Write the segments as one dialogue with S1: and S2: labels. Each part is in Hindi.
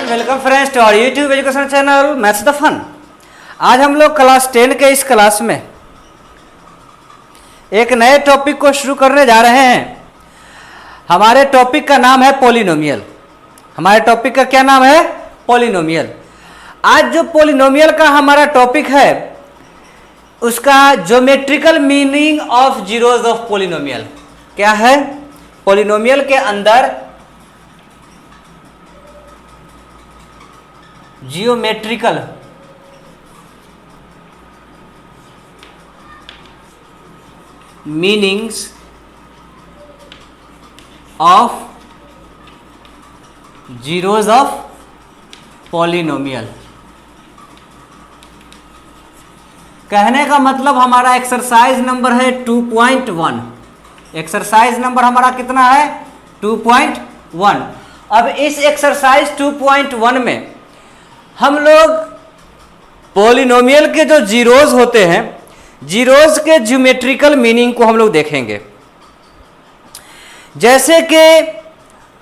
S1: Welcome friends to our YouTube education channel Maths the Fun. आज हम लोग क्लास 10 के इस क्लास में एक नए टॉपिक को शुरू करने जा रहे हैं। हमारे टॉपिक का नाम है पॉलिनोमियल। हमारे टॉपिक का क्या नाम है? पॉलिनोमियल। आज जो पॉलिनोमियल का हमारा टॉपिक है उसका geometrical meaning of zeros of polynomial क्या है? पॉलिनोमियल के अंदर geometrical meanings of zeros of polynomial. कहने का मतलब हमारा एक्सरसाइज नंबर है 2.1। एक्सरसाइज नंबर हमारा कितना है? 2.1। अब इस एक्सरसाइज 2.1 में हम लोग पॉलिनोमियल के जो जीरोज होते हैं, जीरोज के ज्योमेट्रिकल मीनिंग को हम लोग देखेंगे। जैसे कि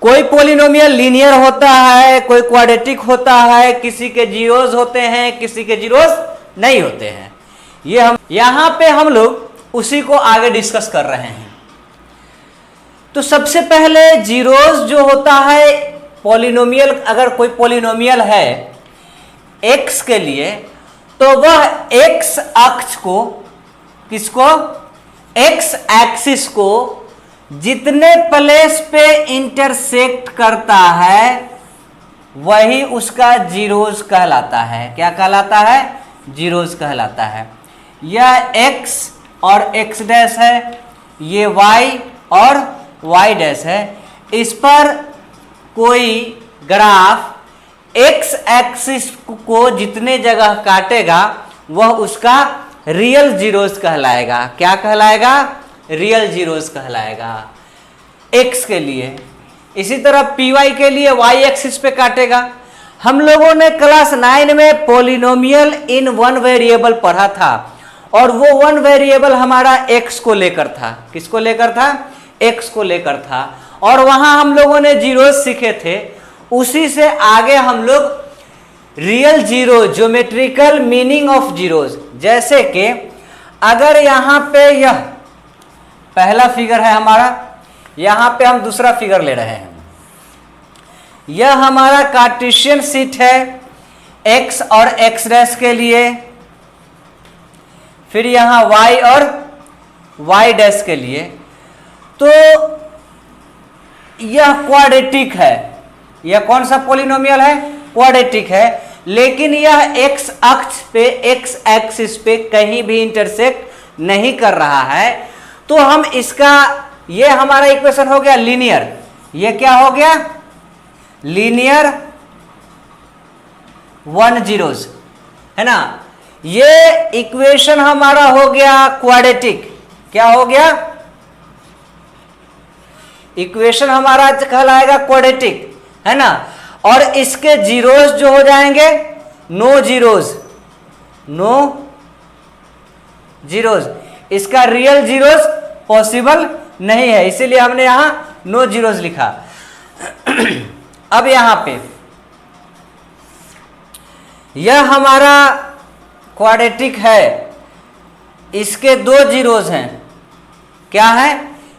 S1: कोई पॉलिनोमियल लीनियर होता है, कोई क्वाड्रेटिक होता है, किसी के जीरोज होते हैं, किसी के जीरोज नहीं होते हैं। ये हम यहां पे हम लोग उसी को आगे डिस्कस कर रहे हैं। तो सबसे पहले जीरोज जो होता है पॉलिनोमियल, अगर कोई पॉलिनोमियल है x के लिए, तो वह x अक्ष को, किसको? x एक्सिस को जितने प्लेस पे इंटरसेक्ट करता है वही उसका जीरोज कहलाता है। क्या कहलाता है? जीरोज कहलाता है। यह x और x डैश है, ये y और y डैश है। इस पर कोई ग्राफ x एक्सिस को जितने जगह काटेगा वह उसका रियल जीरोज कहलाएगा। क्या कहलाएगा? रियल जीरोज कहलाएगा x के लिए। इसी तरह py के लिए y एक्सिस पे काटेगा। हम लोगों ने क्लास 9 में पॉलिनोमियल इन वन वेरिएबल पढ़ा था और वो वन वेरिएबल हमारा x को लेकर था। किसको लेकर था? x को लेकर था। और वहां हम लोगों ने जीरोज सीखे थे। उसी से आगे हम लोग real zero, geometrical meaning of zeros, जैसे कि अगर यहां पे यह पहला फिगर है हमारा, यहां पे हम दूसरा फिगर ले रहे हैं। यह हमारा कार्टेशियन शीट है x और x डैश के लिए, फिर यहां y और y डैश के लिए। तो यह क्वाड्रेटिक है। यह कौन सा पॉलिनोमियल है? क्वाड्रेटिक है। लेकिन यह x अक्ष पे, x एक्सिस पे कहीं भी इंटरसेक्ट नहीं कर रहा है। तो हम इसका, ये हमारा इक्वेशन हो गया लीनियर। ये क्या हो गया? लीनियर वन जीरोज, है ना। ये इक्वेशन हमारा हो गया क्वाड्रेटिक। क्या हो गया? इक्वेशन हमारा कहलाएगा क्वाड्रेटिक, है ना। और इसके जीरोज जो हो जाएंगे नो जीरोज, नो जीरोज। इसका रियल जीरोज पॉसिबल नहीं है, इसीलिए हमने यहां नो जीरोज लिखा। अब यहां पे यह हमारा क्वाड्रेटिक है, इसके दो जीरोज हैं। क्या है?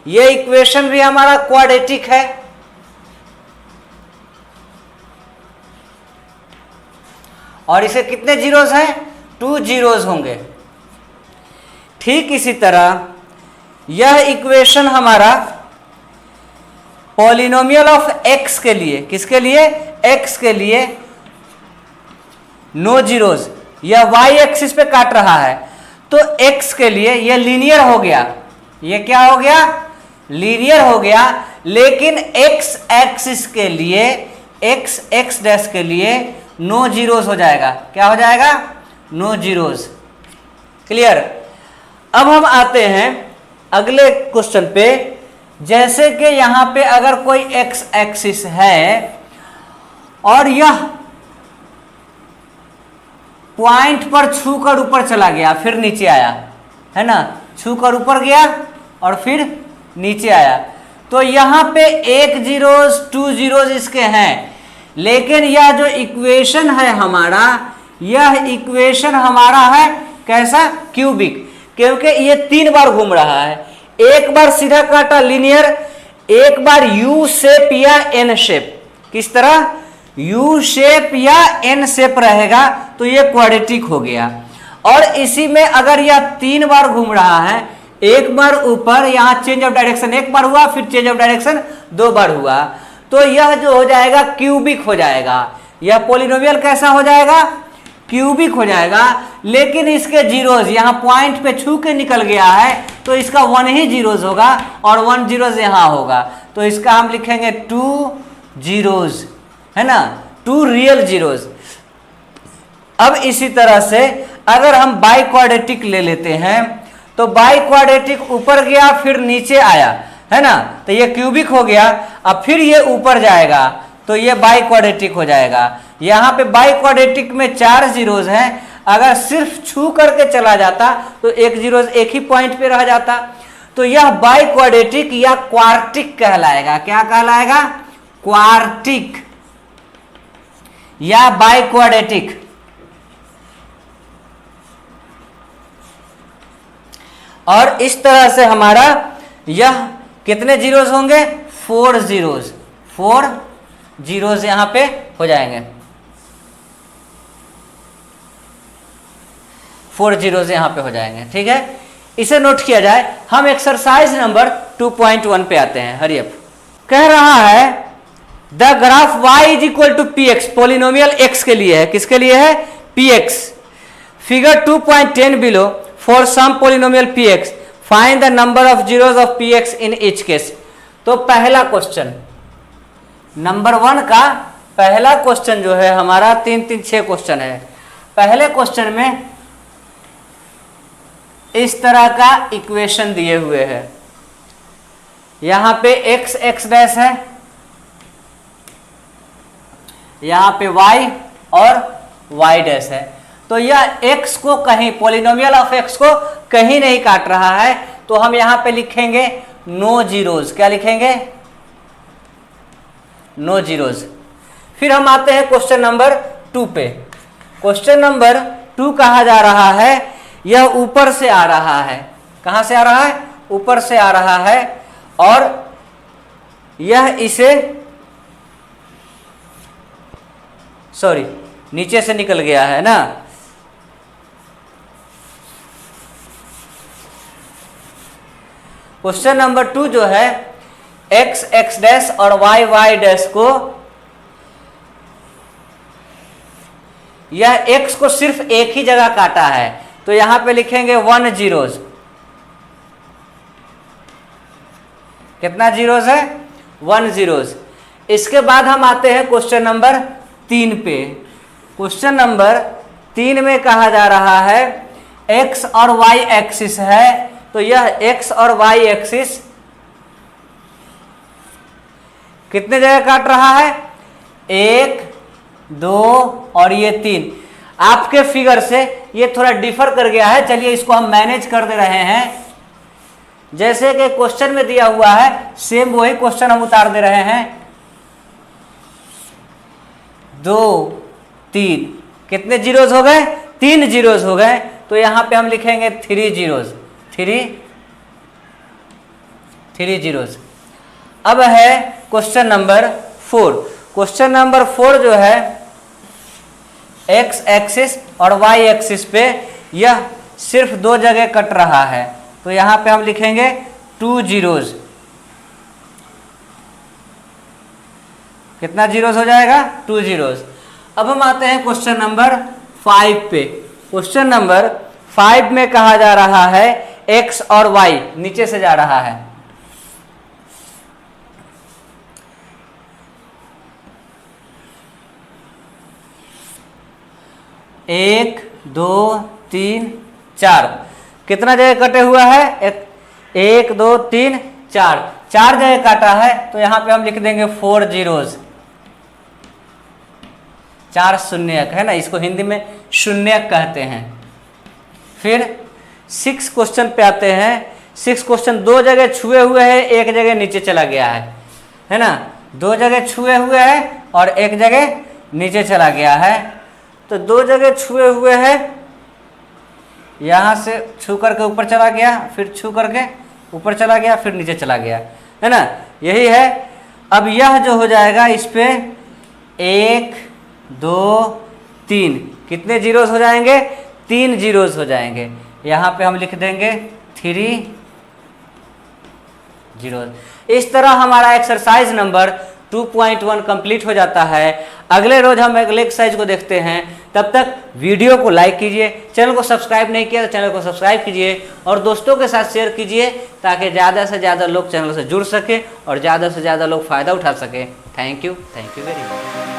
S1: यह इक्वेशन भी हमारा क्वाड्रेटिक है। और इसे कितने जीरोज हैं? 2 जीरोज होंगे। ठीक इसी तरह यह इक्वेशन हमारा पॉलिनोमियल ऑफ x के लिए, किसके लिए? x के लिए नो जीरोज। यह y एक्सिस पे काट रहा है, तो x के लिए यह लीनियर हो गया। यह क्या हो गया? लीनियर हो गया। लेकिन x एक्सिस के लिए, x x डैश के लिए नो जीरोज हो जाएगा। क्या हो जाएगा? No zeros. क्लियर। अब हम आते हैं अगले क्वेश्चन पे। जैसे कि यहां पे अगर कोई x एक्सिस है और यह पॉइंट पर छूकर ऊपर चला गया, फिर नीचे आया, है ना। छूकर ऊपर गया और फिर नीचे आया, तो यहां पे 1 जीरोज 2 जीरोज इसके हैं। लेकिन यह जो इक्वेशन है हमारा, यह इक्वेशन हमारा है कैसा, क्यूबिक, क्योंकि ये 3 बार घूम रहा है। एक बार सीधा काटा लीनियर, एक बार यू शेप या एन शेप, किस तरह यू शेप या एन शेप रहेगा तो ये क्वाड्रेटिक हो गया। और इसी में अगर यह 3 बार घूम रहा है, एक बार ऊपर, यहां चेंज ऑफ डायरेक्शन एक बार हुआ, फिर चेंज ऑफ डायरेक्शन 2 बार हुआ, तो यह जो हो जाएगा क्यूबिक हो जाएगा। यह पॉलिनोमियल कैसा हो जाएगा, क्यूबिक हो जाएगा। लेकिन इसके जीरोज यहां पॉइंट पे छू के निकल गया है, तो इसका 1 ही जीरोज होगा और 1 जीरोज यहां होगा, तो इसका हम लिखेंगे 2 जीरोज, है ना, 2 रियल जीरोज। अब इसी तरह से अगर हम बाई क्वाड्रेटिक ले लेते हैं, तो बाई क्वाड्रेटिक ऊपर गया फिर नीचे आया, है ना, तो ये क्यूबिक हो गया। अब फिर ये ऊपर जाएगा तो ये बाई क्वाड्रेटिक हो जाएगा। यहाँ पे बाई क्वाड्रेटिक में 4 जीरोज हैं, अगर सिर्फ छू करके चला जाता तो 1 जीरोज एक ही पॉइंट पे रह जाता, तो यह बाई क्वाड्रेटिक या क्वार्टिक कहलाएगा। क्या कहलाएगा, क्वार्टिक या बाई क्वाड्रेटिक। और इस तरह से हमारा यह कितने जीरोज होंगे, 4 जीरोज, 4 जीरोज यहां पे हो जाएंगे, 4 जीरोज यहां पे हो जाएंगे। ठीक है, इसे नोट किया जाए। हम एक्सरसाइज नंबर 2.1 पे आते हैं। हरियप कह रहा है the graph y is equal to p x, polynomial x के लिए है, किसके लिए है, px। Figure 2.10 below for some polynomial px find the number of zeros of px in each case. तो पहला क्वेश्चन, नंबर 1 का पहला क्वेश्चन जो है हमारा 3 3 6 क्वेश्चन है। पहले क्वेश्चन में इस तरह का इक्वेशन दिए हुए हैं, यहां पे x x डैश है, यहां पे y और y डैश है। तो यह x को कहीं, पॉलिनोमियल ऑफ x को कहीं नहीं काट रहा है, तो हम यहां पे लिखेंगे नो जीरोज। क्या लिखेंगे, नो जीरोज। फिर हम आते हैं क्वेश्चन नंबर 2 पे। क्वेश्चन नंबर 2 कहा जा रहा है, यह ऊपर से आ रहा है, कहां से आ रहा है, ऊपर से आ रहा है, और यह इसे नीचे से निकल गया है ना। क्वेश्चन नंबर 2 जो है x x डैश और y y डैश को, यह x को सिर्फ एक ही जगह काटा है, तो यहां पे लिखेंगे 1 जीरोज। कितना जीरोज है, 1 जीरोज। इसके बाद हम आते हैं क्वेश्चन नंबर 3 पे। क्वेश्चन नंबर 3 में कहा जा रहा है x और y एक्सिस है, तो यह x और y एक्सिस कितने जगह काट रहा है, 1 2 और ये 3। आपके फिगर से ये थोड़ा डिफर कर गया है, चलिए इसको हम मैनेज कर दे रहे हैं। जैसे कि क्वेश्चन में दिया हुआ है सेम वही क्वेश्चन हम उतार दे रहे हैं। 2 3 कितने जीरोज हो गए, 3 जीरोज हो गए, तो यहां पे हम लिखेंगे 3 जीरोज, 3 जीरोज। अब है क्वेश्चन नंबर 4। क्वेश्चन नंबर 4 जो है x एक्सिस और y एक्सिस पे यह सिर्फ 2 जगह कट रहा है, तो यहां पे हम लिखेंगे 2 जीरोज। कितना जीरोज हो जाएगा, 2 जीरोज। अब हम आते हैं क्वेश्चन नंबर 5 पे। क्वेश्चन नंबर 5 में कहा जा रहा है x और y नीचे से जा रहा है, एक 2 3 4। कितना जगह कटे हुआ है, 1 2 3 4, 4 जगह काटा है, तो यहां पे हम लिख देंगे 4 जीरोज, 4 शून्यक, है ना, इसको हिंदी में शून्यक कहते हैं। फिर 6 क्वेश्चन पे आते हैं। 6 क्वेश्चन 2 जगह छुए हुए हैं, 1 जगह नीचे चला गया है ना। 2 जगह छुए हुए है और 1 जगह नीचे चला गया है। तो 2 जगह छुए हुए है, यहाँ से छू करके ऊपर चला गया, फिर छू करके ऊपर चला गया, फिर नीचे चला गया, है ना, यही है। अब यह जो हो जाएगा इस पे 1 2 3 कितने जीरोस हो जाएंगे? 3 जीरोस हो जाएंगे। यहाँ पे हम लिख देंगे 3 जीरोस। इस तरह हमारा एक्सरसाइज नंबर 2.1 कंप्लीट हो जाता है। अगले रोज हम अगले एक्सरसाइज को देखते हैं। तब तक वीडियो को लाइक कीजिए, चैनल को सब्सक्राइब नहीं किया तो चैनल को सब्सक्राइब कीजिए और दोस्तों के साथ शेयर कीजिए ताकि ज़्यादा से ज़्यादा लोग चैनल से जुड़ सके और ज़्यादा से ज़्यादा लोग फ़ायदा उठा सके। Thank you very much.